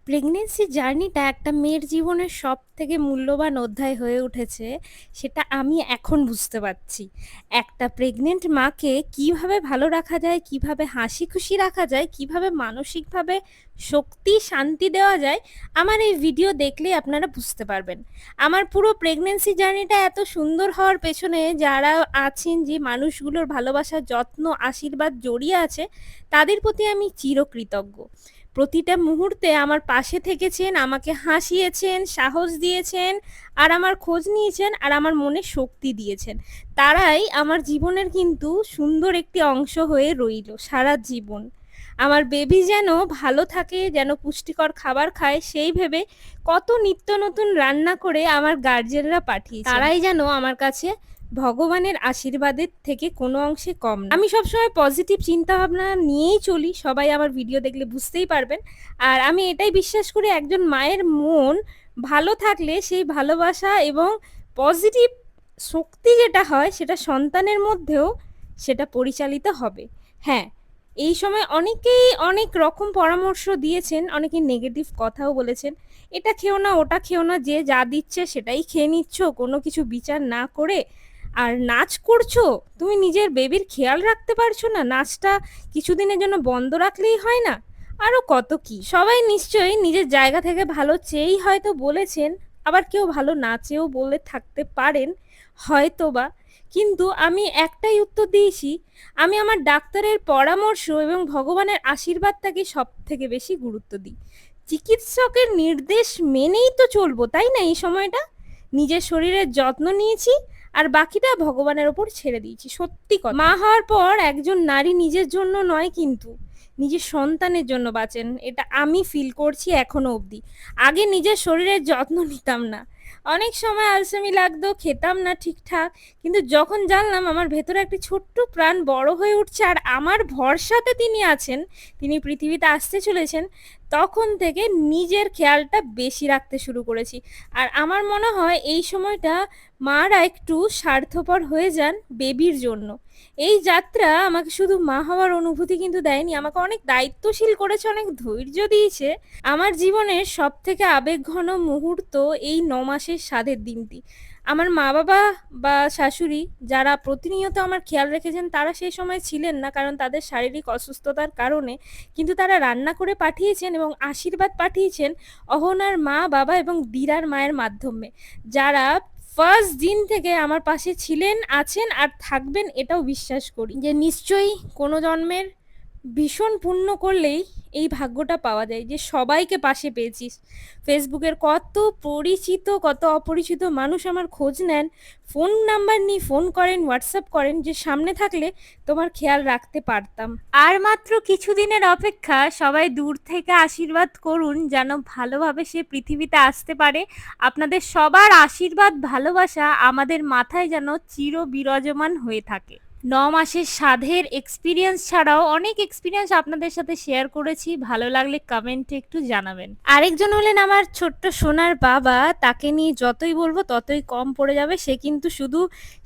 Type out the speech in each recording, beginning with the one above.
Pregnancy জার্নিটা একটা মেয়ের জীবনের সবথেকে মূল্যবান অধ্যায় হয়ে উঠেছে, সেটা আমি এখন বুঝতে পারছি। একটা প্রেগনেন্ট মাকে কিভাবে ভালো রাখা যায়, কিভাবে হাসি খুশি রাখা যায়, কিভাবে মানসিকভাবে শক্তি, শান্তি দেওয়া যায়, আমার এই ভিডিও দেখলেই আপনারা বুঝতে পারবেন। আমার পুরো প্রেগনেন্সি জার্নিটা এত সুন্দর হওয়ার পেছনে যারা আছেন, যে মানুষগুলোর ভালোবাসা, যত্ন, আশীর্বাদ জড়িয়ে আছে, তাদের প্রতি আমি চিরকৃতজ্ঞ। প্রতিটা মুহূর্তে আমার পাশে থেকেছেন, আমাকে হাসিয়েছেন, সাহস দিয়েছেন, আর আমার খোঁজ নিয়েছেন, আর আমার মনে শক্তি দিয়েছেন। তারাই আমার জীবনের কিন্তু সুন্দর একটি অংশ হয়ে রইল সারা জীবন। আমার বেবি যেন ভালো থাকে, যেন পুষ্টিকর খাবার খায়, সেই ভেবে কত নিত্য নতুন রান্না করে আমার গার্জেনরা পাঠিয়েছে। তারাই যেন আমার কাছে ভগবানের আশীর্বাদের থেকে কোনো অংশে কম না। আমি সবসময় পজিটিভ চিন্তাভাবনা নিয়েই চলি, সবাই আমার ভিডিও দেখলে বুঝতেই পারবেন। আর আমি এটাই বিশ্বাস করি, একজন মায়ের মন ভালো থাকলে সেই ভালোবাসা এবং পজিটিভ শক্তি যেটা হয় সেটা সন্তানের মধ্যেও সেটা পরিচালিত হবে। হ্যাঁ, এই সময় অনেকেই অনেক রকম পরামর্শ দিয়েছেন, অনেকে নেগেটিভ কথাও বলেছেন, এটা খেও না, ওটা খেও না, যে যা দিচ্ছে সেটাই খেয়ে নিচ্ছ কোনো কিছু বিচার না করে। আর নাচ করছো, তুমি নিজের বেবির খেয়াল রাখতে পারছো না, নাচটা কিছুদিনের জন্য বন্ধ রাখলেই হয় না, আরো কত কি। সবাই নিশ্চয়ই নিজের জায়গা থেকে ভালো চেয়েই হয়তো বলেছেন, আবার কেউ ভালো না চেয়েও বলে থাকতে পারেন হয়তো বা। কিন্তু আমি একটাই উত্তর দিয়েছি, আমি আমার ডাক্তারের পরামর্শ এবং ভগবানের আশীর্বাদটাকে সব থেকে বেশি গুরুত্ব দিই। চিকিৎসকের নির্দেশ মেনেই তো চলবো, তাই না? এই সময়টা নিজের শরীরের যত্ন নিয়েছি, আর বাকিটা ভগবানের ওপর ছেড়ে দিয়েছি। সত্যি কথা, মা হওয়ার পর একজন নারী নিজের জন্য নয়, কিন্তু নিজের সন্তানের জন্য বাঁচেন, এটা আমি ফিল করছি এখনো অবধি। আগে নিজের শরীরের যত্ন নিতাম না, অনেক সময় আলসেমি লাগতো, খেতাম না ঠিকঠাক। কিন্তু যখন জানলাম আমার ভেতরে একটি ছোট্ট প্রাণ বড় হয়ে উঠছে, আর আমার ভরসাতে তিনি আছেন, তিনি পৃথিবীতে আসতে চলেছেন, তখন থেকে নিজের খেয়ালটা বেশি রাখতে শুরু করেছি। আর আমার মনে হয় এই সময়টা মারা একটু স্বার্থপর হয়ে যান বেবির জন্য। এই যাত্রা আমাকে শুধু মা হওয়ার অনুভূতি কিন্তু দেয়নি, আমাকে অনেক দায়িত্বশীল করেছে, অনেক ধৈর্য দিয়েছে। আমার জীবনের সব থেকে আবেগঘন মুহূর্ত এই ৯ মাসের স্বাদের দিনটি। আমার মা বাবা বা শাশুড়ি যারা প্রতিনিয়ত আমার খেয়াল রেখেছেন, তারা সেই সময় ছিলেন না, কারণ তাদের শারীরিক অসুস্থতার কারণে। কিন্তু তারা রান্না করে পাঠিয়েছেন এবং আশীর্বাদ পাঠিয়েছেন অহনার মা বাবা এবং দিরার মায়ের মাধ্যমে, যারা ফার্স্ট দিন থেকে আমার পাশে ছিলেন, আছেন, আর থাকবেন এটাও বিশ্বাস করি যে নিশ্চয়ই কোনো জন্মের ভীষণ পুণ্য করলেই এই ভাগ্যটা পাওয়া যায় যে সবাইকে পাশে পেয়েছিস। ফেসবুকের কত পরিচিত, কত অপরিচিত মানুষ আমার খোঁজ নেন, ফোন নাম্বার নিয়ে ফোন করেন, হোয়াটসঅ্যাপ করেন, যে সামনে থাকলে তোমার খেয়াল রাখতে পারতাম। আর মাত্র কিছুদিনের অপেক্ষা, সবাই দূর থেকে আশীর্বাদ করুন যেন ভালোভাবে সে পৃথিবীতে আসতে পারে। আপনাদের সবার আশীর্বাদ, ভালোবাসা আমাদের মাথায় যেন চির বিরাজমান হয়ে থাকে। ৯ মাসের স্বাদের এক্সপিরিয়েন্স ছাড়াও অনেক এক্সপিরিয়েন্স আপনাদের সাথে শেয়ার করেছি, ভালো লাগলে কমেন্টে একটু জানাবেন। আরেকজন হলেন আমার ছোট্ট সোনার বাবা, তাকে নিয়ে যতই বলবো ততই কম পড়ে যাবে। সে কিন্তু শুধু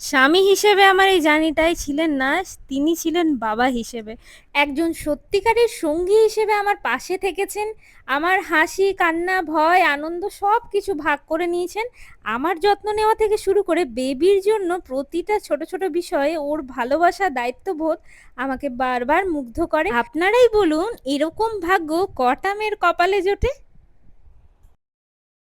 স্বামী হিসেবে আমার এই জার্নিটায় ছিলেন না, তিনি ছিলেন বাবা হিসেবে, একজন সত্যিকারের সঙ্গী হিসেবে আমার পাশে থেকেছেন। আমার হাসি, কান্না, ভয়, আনন্দ সব কিছু ভাগ করে নিয়েছেন। আমার যত্ন নেওয়া থেকে শুরু করে বেবির জন্য প্রতিটা ছোট ছোট বিষয়ে ওর ভালোবাসা, দায়িত্ববোধ আমাকে বারবার মুগ্ধ করে। আপনারাই বলুন, এরকম ভাগ্য কটা মেয়ের কপালে জোটে?